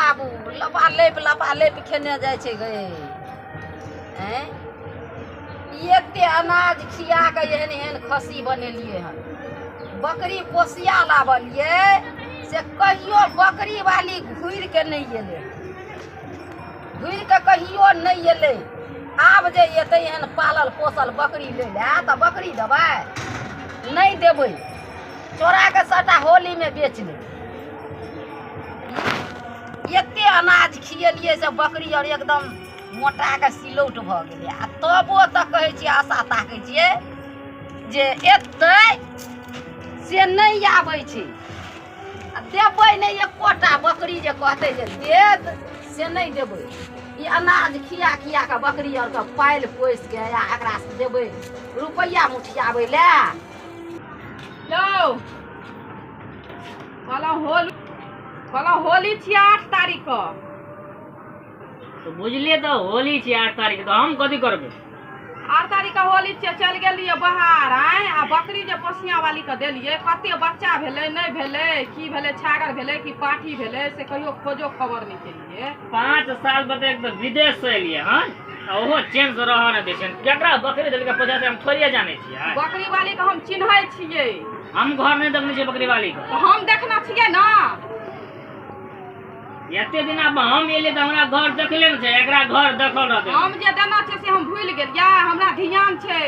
बाबू लपा लेप खेने जाए छे गए हैं। एते अनाज खिया के एहन एहन खस्सी बनेलिए हन। बकरी पोसिया लावलिए से कहियो बकरी वाली घूर के नहीं एले, घूर के कहियो नहीं एले। आब जे एते एहन पालल पोसल बकरी ले ले त बकरी देबै नहीं देबै, चोरा के सटा होली में बेच ले। एते अनाज खिएलिए से बकरी और एकदम मोटा के सिलौट भ गेलै। आ तबो तक कहै छियै आशा ताकै छियै जे एतै से नहीं आबै छै। आ देबै नहीं एकोटा बकरी जे कहतै जे देत से नहीं देबै। ई अनाज खिया खिया के बकरी और के पालि पोस के या एकरा से देबै रुपैया मुठियाबै ले। यौ कहलहुँ होली छियै 8 तारीख के। तो बुझलिए तो होली छी 8 तारीख तो हम कथी करबे? 8 तारीख के होली छियै, चल गेलियै बाहर आए आ बकरी जे पोसिया वाली के देलियै, कते बच्चा भेलै नहीं भेलै, की भेलै, छागर भेलै कि पाठी भेलै से कहियो खोजो खबर नहीं केलिए। 5 साल बते एक तो विदेश से एलिए हन, ओहो चैन से रह न देछन। केकरा बकरी देलके पचास हम थोड़िए जाने छियै। बकरी वाली के हम चिन्है छियै। हम घर नहीं देखने छियै बकरी वाली के। तो हम देखना छियै ना। एते दिन अब हम एलिए त हमरा घर देखले न छै, एकरा घर देखल रहते। हम जे देना छै से हम भूल गेलियै, हमरा ध्यान छै।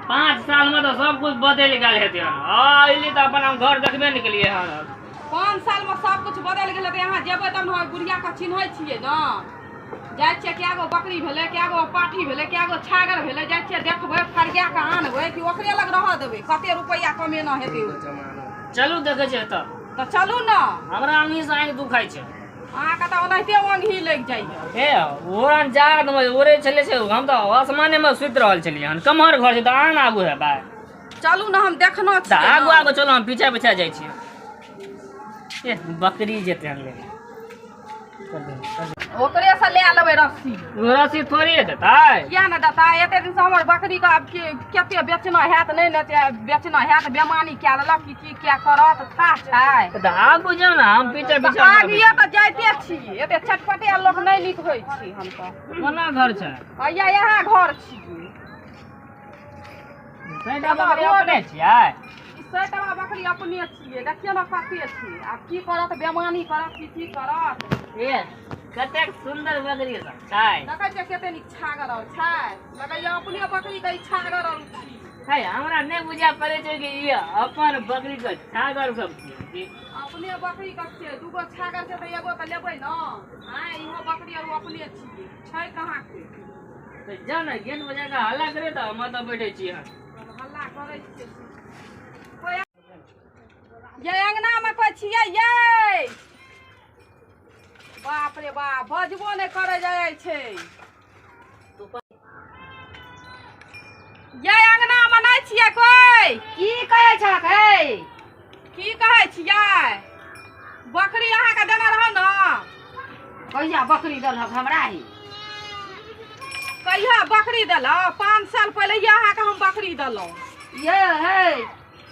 5 साल में तो सब कुछ बदल गेल हेते हन। हां एलिए त अपन हम घर देखबे नहीं केलिए हन। 5 साल में सब कुछ बदल गेलै त यहाँ जेबै तब न बुढ़िया के चिन्है छियै ना। जाय छियै कए गो बकरी भेलै, कए गो पाठी भेलै, कए गो छागर भेलै, जाय छियै देखबै फरिया के आनबै कि ओकरे लग रह देबै, कते रुपैया कमेना हेतै। चलू देखे छै त। तो चलू ना। हमरा अमी से आंख दुखाई छै। अहाँके तऽ ओनाहिते ओंघी लग जाइए। हे ओरन जाग में ओरे छले छै, हम तो आसमाने में सुत रहल छलिए हन। कमहर घर छै त आन आगू है बा। चलू ना हम देखना त छियै। आगू आगू चलो हम पीछे पीछे जाय छियै। ए बकरी जेते हम ले ओकरे से ले लेबै रस्सी। रस्सी थोड़ी देतै। किया न देता? एते दिन से हमर बकरी के अब केते बेचना हैत नहीं ने बेचना हैत, बेमानी क्या लेलक की की क्या करत था छै। त आगू जाओ ना, हम पीछे पीछे आगिए त जाइते छी। एते छटपटे लोग नहीं नीक होई छी हम त। कोना घर छै? भैया यहाँ घर छी। सैटा बकरी अपने छियै। सैटवा बकरी अपने छियै। देखियो न कते छी। आब की करत, बेमानी करत की करत। ए कतेक सुंदर बकरी सब छै। देखै छियै कते नीक छागर और छै। लगैया अपने बकरी के छागर और छी। है हमरा नहीं बुझा पड़े छै कि ये अपन बकरी के छागर सब छियै। अपने बकरी के छियै। दूगो छागर छै त एगो त लेबै न। हां इहो बकरी और अपने छियै। छै कहां के? त जाओ ना गेट बजा के हल्ला करे त हम त बैठे छी। हल्ला करै छियै। ये अंगना में कोई छियै ये? बाप रे बाप, बजबो नहीं करे जाय छै। ये अंगना में नहीं छियै कोई? की कहै छक हे? की कहै छियै? बकरी अहाँ के देने रहौ न? कहिया बकरी देलक हमरा ही? कहिया बकरी देलौ? 5 साल पहले अहाँ के हम बकरी देलौ। ये हे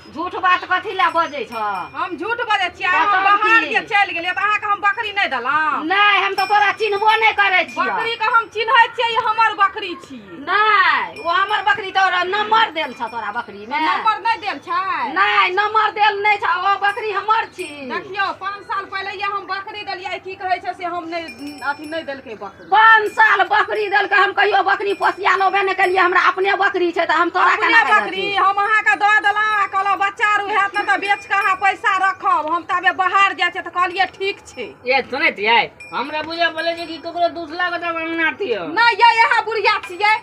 झूठ बात कथी ला बजै छ? हम झूठ बजै छियै। हम बाहर जे चलि गेलियै त अहाँ के हम बकरी नहीं देलौ। नहीं हम तो तोरा चिन्हबो नहीं करे छियै। बकरी के हम चिन्है छियै, ई हमर बकरी छी। नहीं वो हमर बकरी तोरा नंबर देल छ तोरा बकरी में। नंबर नहीं देल छै। नहीं नंबर देल नहीं छ, वो बकरी हमर छी। देखियो 5 साल पहले हम बकरी देलियै, की कहै छै से हम नहीं अथी नहीं देलकै बकरी। 5 साल बकरी देल के हम कहियो बकरी पोसिया लोबे नहीं केलिए। हमरा अपने बकरी छै त हम तोरा अपने बकरी हम अहाँ के द देलौ। कहलौ बच्चा आरू हैत न त बेच के अहाँ पैसा रखब। हम तबे बाहर जाय छै त कहलिए ठीक छै। ए सुनैत यै हमरा बुझा पड़े छै कि ककरो दूसरा के त बनातियो। नहीं ये यहाँ बुढ़िया छियै।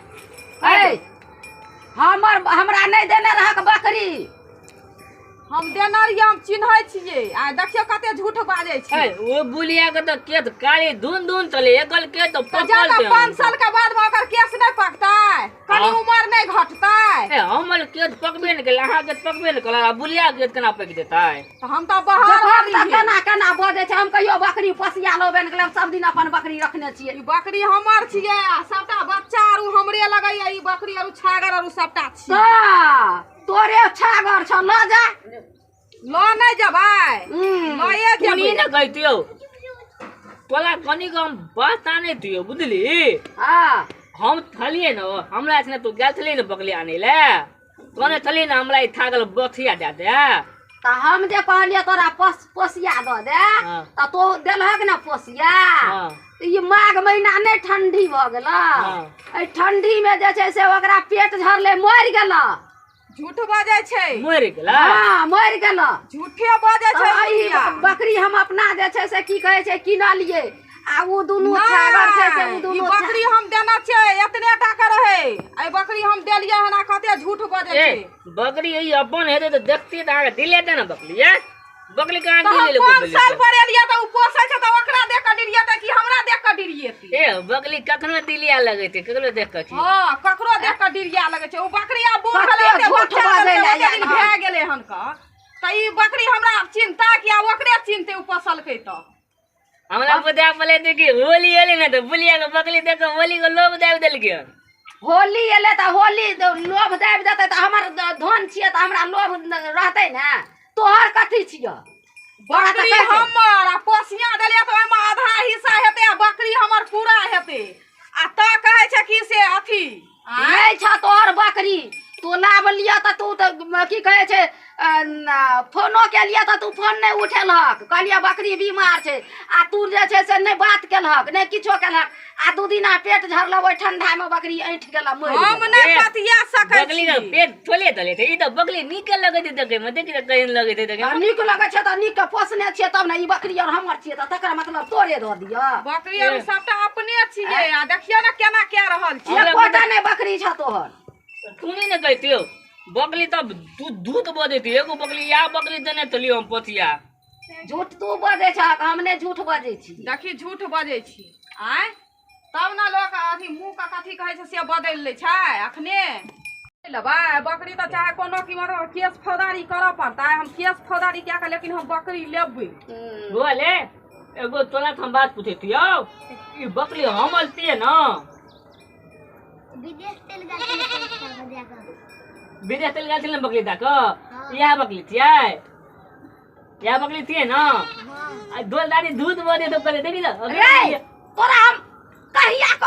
ए हमरा नहीं देने रहक बकरी। हम देने रहियै, हम चिन्है छियै। आ देखियो कते झूठ बाजै छै। ओ बुलिया के त केत काली धुन धुन चले एकल के त पकल के 5 साल के बाद ओकर केस नहीं पकतै, कनी उम्र नहीं घटतै। ए हमर केत पकबे न केला, अहाँ के पकबे न केला, बुलिया के केना पक देतै? त हम त बाहर केना केना बजै छै। हम कहियो बकरी पोसिया लोबे नहीं केलिए। सब दिन अपन बकरी रखने छियै। ई बकरी हमर छियै। सबटा बच्चा आरू हमरे लगैया। ई बकरी आरू छागर आरू सबटा छियै। तोरे छागर छ ल जा। ल नहीं जबै। लए जेबै। न कहतियो तोला कनी को हम बता नहीं दियो बुझली हाँ हम थलिए न हमरा से तू गेल थली न बकली आने ले तोने थली न हमरा था गल बथिया दे दे तो हम जे कहलिए तोरा पोसिया दो दे हाँ। तो तू देलहक ना पोसिया हाँ। ये माघ महीना नहीं ठंडी भ गेल हाँ। ठंडी में जे छै से ओकरा पेट झरले मर गेल झूठ बाजै छै मर गेला हाँ मर गेल झूठे बाजै छै बुढ़िया। बकरी हम अपना जे छै से की कहे छै किनलिए आ उ दुनु छागर छै से उ ई दुनु बकरी हम देना छै एतने टाका रहे आई बकरी हम देलिए हना कते झूठ बाजै ए छै बकरी ई अपन हेते त देखती त आगे दिले दे न बकली ए बकली कहां तो दिले हम ले 5 साल पर एलिए त उ पोसै छै त ओकरा देख के डिरिए त कि हमरा देख के डिरिए ए बकली कखनो दिलिया लगे थे ककरो देख के हां ककरो देख के डिरिया लगे छै उ बकरी आ बूढ़ कते भेलै झूठ बच्चा बाजै भेलै ला दिन भए गेलै हन का त ई बकरी हमरा चिंता कि आ ओकरे चिंते उ पोसलकै त हमरा बता बोले थे कि होली एले न त बुलिया के बकली देख के होली को लोभ दाब देल के होली एले त होली लोभ दाबि देतै त हमर धन छियै त हमरा लोभ रहतै ने तोहर कथी छियै बकरी हमर आ पोसिया देलिए त ओइमे आधा हिस्सा हेतै आ बकरी हमर पूरा हेतै आ त कहै छै कि से अथी नहीं छ तोहर बकरी तू लाभ लिया त तू त की कहे छै फोनो के लिए त तू फोन नहीं उठेलहक कहलिया बकरी बीमार छै आ तू जे छै से नहीं बात केलहक नहीं किछो केलहक आ दू दिना पेट झरल ओइ ठंडा में बकरी ऐंठ गेला मर हम नहीं बतिया सकै बकली का पेट थोले तले थे ई त बकली निकल लगे थे देखे में देखि त कहीं लगे थे देखे नीक लगे छै त नीक के पोसने छियै तब ने ई बकरी और हमर छियै त तकर मतलब तोरे द दिया बकरी और सबटा अपने छियै आ देखियो ना केना के रहल छी एकोटा नहीं बकरी छ तोहर तू नहीं न कहतियो बकली तब दूध बदे थी एगो बकली या बकली देने तलियो हम पोथिया झूठ तू बजै छ हम नहीं झूठ बजै छी देखी झूठ बजै छी आय तब ना लोग अथी मुंह का कथी कहै छै से बदल लै छै अखने लेबै बकरी त चाहे कोनो कीमत केस फौदारी करऽ पड़ता है हम केस फौदारी क्या कर लेकिन हम बकरी लेबै बोले एगो तोला हम बात पूछे थियो ई बकरी हम अलती है ना विदेश चल गया विदेश चल गया थी बकरी तक यह बकरी थी यह बकरी थी ना दो दादी दूध बोले तो करे देखी ना रे तोरा हम कहिया क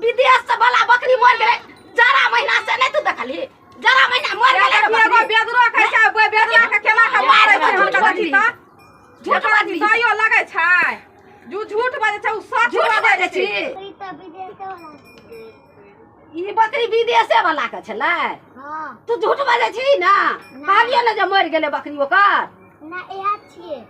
विदेश से वाला बकरी मर गेलै जरा महीना से नहीं तू देखली जरा महीना मर गेलै रे एगो बेदरो कहै छै बेदरा के केना के मारै छै हम कथी त झूठ बाजी दइयो लगै छै झूठ बाजै छै उ सच बाजै छै ई बकरी विदेशे वाला के छलै हां तू झूठ बाजै छी ना कहलिए ना जे मर गेलै बकरी ओकर ना एहा छिए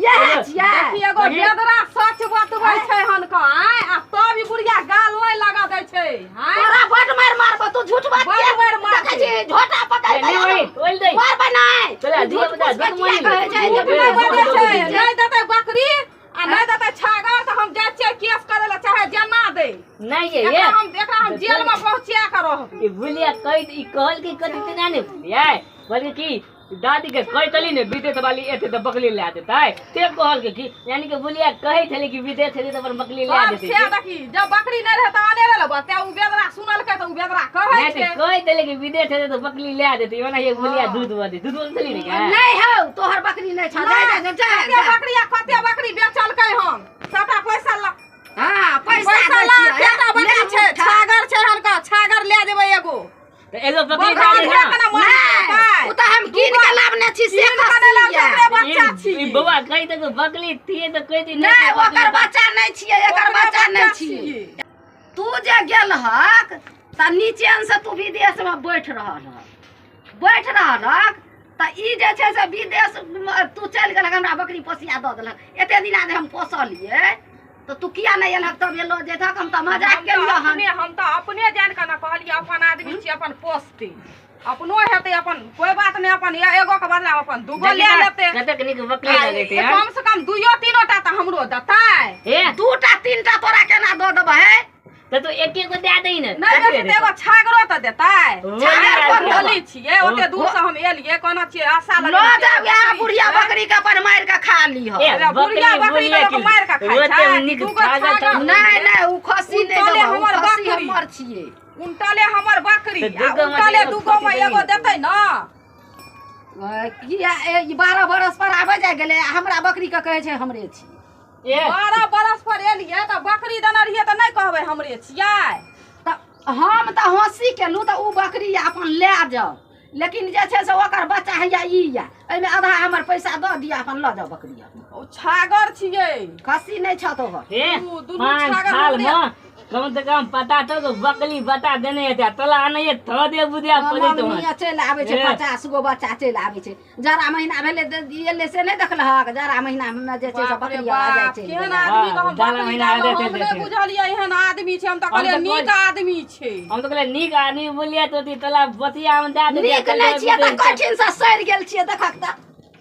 यह छियै देखी एगो बेदरा सच बतबै छै हन का आ तब ई बुढ़िया गाल नहीं लगा दै छै हां तोरा बड मार मारबो तू झूठ बात बड़ मार मार देखै छी झोटा पकड़ नहीं वही तोल दे मार बनाय चला दिया बता दूध मोई कहै छै जे नहीं देतै बकरी आ नहीं देतै छागर त हम जाइ छियै केस करे ला चाहे जना दे नहीं ये एकरा हम जेल में पहुंचिया कर रहब ये बुलिया कई ई कहल की कथी ते ना ने बुलिया बोले की दादी के कई तली ने विदेश वाली एते तो बकली ले देता है ते कहल के की यानी कि बुलिया कहे छले कि विदेश छले तो पर बकली ले देते से देखी जब बकरी नहीं रहता आने रे बते उ बेदरा सुनल के तो उ बेदरा कहै नहीं छै कहे तले कि विदेश छले तो बकली ले देते ओना ये बुलिया दूध बदे दूध चली नहीं क्या नहीं हौ तोहर बकरी नहीं छ कते बकरी आ कते बकरी बेचल कै हम सबटा पैसा ला हां पैसा ला केटा बकरी छै छागर छै हनका छागर ले देबै एगो तो एगो बकरी डाले ना उ त हम कीन के लाबने छी से बच्चा छी ई बौआ कहि त बकली थी तो कहि दी नहीं ओकर बच्चा नहीं छियै एकर बच्चा नहीं छियै तू जे गेलहक त नीचे से तू विदेश में बैठ रहलक त ई जे छै से विदेश तू चल गेलक हमरा बकरी पोसिया द देलक एते दिना जे हम पोसलिए तो तू किया नहीं एलहक तब एलो जेथक हम त मजाक केलियो हम त अपने जान के ना कहलिए अपन आदमी छी अपन पोसती अपनो हेते अपन कोई बात नहीं अपन एगो के बदला अपन दूगो ले लेते कते कनी के बकली लगे थे कम से कम दुइयो तीनो टा त हमरो दताय ए दूटा तीनटा तोरा केना द देबै तो तू एक एक को दे दई न नहीं देते एगो छागरो त देताय छागर छागर पर बोली छिए ओते दूर से हम एलिए कोना छिए आशा लो जाओ यहाँ बुढ़िया बकरी के अपन मार के खा ली हो अरे बुढ़िया बकरी के लोग मार के खाय छै दूगो छागर नहीं नहीं उ खसी नहीं उनटले देबो हमर खसी बकरी। हमर छिए उनटले हमर बकरी तो आ उनटले दूगो में एगो देतै न किया 12 बरस पर आबे जा गेले हमरा बकरी के कहे छै हमरे छी 12 बरस पर एलियै त बकरी देने रहियै त नहीं कहबै हमरे छियै। हम त हंसी केलू त उ बकरी अपन ले जाओ, लेकिन जे छै से ओकर बच्चा हैया ई या एमे आधा हमर पैसा द दिया अपन ल जाओ बकरी। ओ छागर छियै, खस्सी नहीं छ तो दुनू 5 छागर साल हमरे। में कम से कम पता तो बकली बता देने है तोला नहीं थ दे बुदिया पड़ी तो मम्मी चल आवे छे 50 गो बच्चा चल आवे छे। जरा महीना भेले दिएले से नहीं देखलहक, जरा महीना में जे छै से बकरी आ जाय छे। केहन आदमी को हम जाला बकरी महीना डालो, आदे हम थे नहीं देखे। बुझलियै एहन आदमी छै। हम त कहलियै हम तो नीक आदमी छै। हम तो कहले नीक आदमी बोलिए तो तोला बतिया में दे दे। नीक नहीं छिए त कठिन से सड़ गेल छिए देखक त।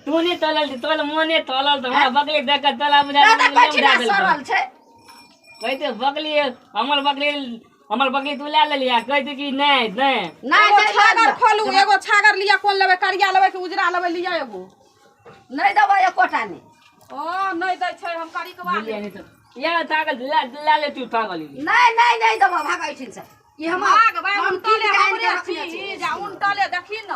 तू नहीं तोलल तोल मोने तोलल तो हमरा बकली देख के तोला बुझा दादा कठिन सरल छे। कहते बकली हमर बकली तू ले ले लिया। कहते कि नहीं नहीं नहीं एगो नहीं छागर खोलू, एगो छागर लिया। कोन लेबै, करिया लेबै कि उजरा लेबै? लिया एगो। नहीं दबा एकोटा नहीं। ओ नहीं दै छै, हम करी के बाद बोलिए नहीं तो ये ताकत ला ले तू ताकत ली। नहीं दबा भागै छिन से। ई हम भाग भाग हम उनटले की हमरे रखने चीज आ उनटले देखी न,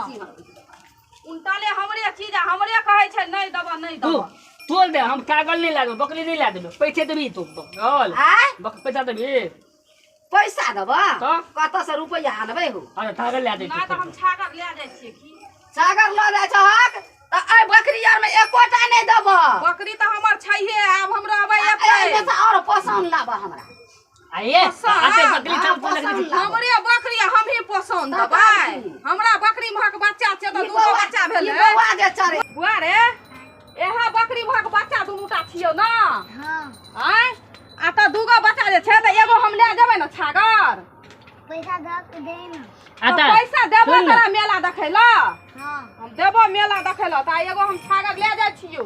उनटले हमरे चीज आ हमरे कहै छै नहीं दबा नहीं तू दबा। तोल दे, हम कागज नहीं ला दे, बकरी नहीं ला दे, पैसे देबी तू बोल आय पैसा देबी पैसा दबा तो कत से रुपया आनबै हो। अरे कागज ला दे ना त हम छागर ले जाइ छियै की। सागर ल जाय छहक त ए बकरी आर में एकोटा नहीं दबा। बकरी त हमर छैहे, आब हमरा अबै ए एतै। से और पसंद लाबा हमरा। आइए आते बकरी हाँ, सब पसंद ला। हमरे बकरी हम ही पसंद तब दबै। बाकी। हमरा बकरी महक बच्चा छै त ई दूगो बच्चा ई भेलै। बौआ जे चरे बुआ रे एहा बकरी महक बच्चा दुनूटा छियौ न। हाँ आय आ त दूगो बच्चा जे छै त एगो हम ले जेबै न छागर। पैसा दऽ के दे ना। आता पैसा देबो सुन न। तोरा मेला देखै ल। हाँ हम देबो मेला देखै ल त एगो हम छागर ले जाइ छियौ।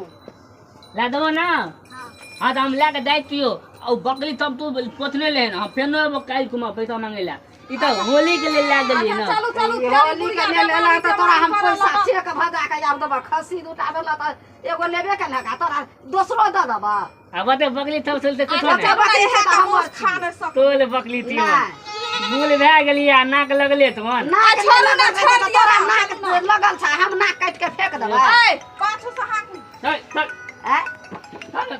ला दो ना। हाँ हाँ तो हम ला के दाइ पियो और बकरी तब तू पोथने ले ना फिर न काल कुमा पैसा मांगे ला। ई तो होली के लिए ला देलिए ना। चलू चलू होली के ले लेला त तोरा हम पैसा चेक भजा के आब दबा। खस्सी दूटा देला त एगो लेबे के लगा तोरा दोसरो द दबा। अब ते बकरी तब चलते कुछ अच्छा, नहीं बकरी है त हमर खा नहीं सकू। तोल बकरी थी भूल भे गेलिए नाक लगले तुमन नाक छोड़ छोड़ ना, छोड़ दिया तोरा ना। नाक लगल छ हम नाक काट के फेंक देबै। ए पाछू से हाथ चल चल ए चल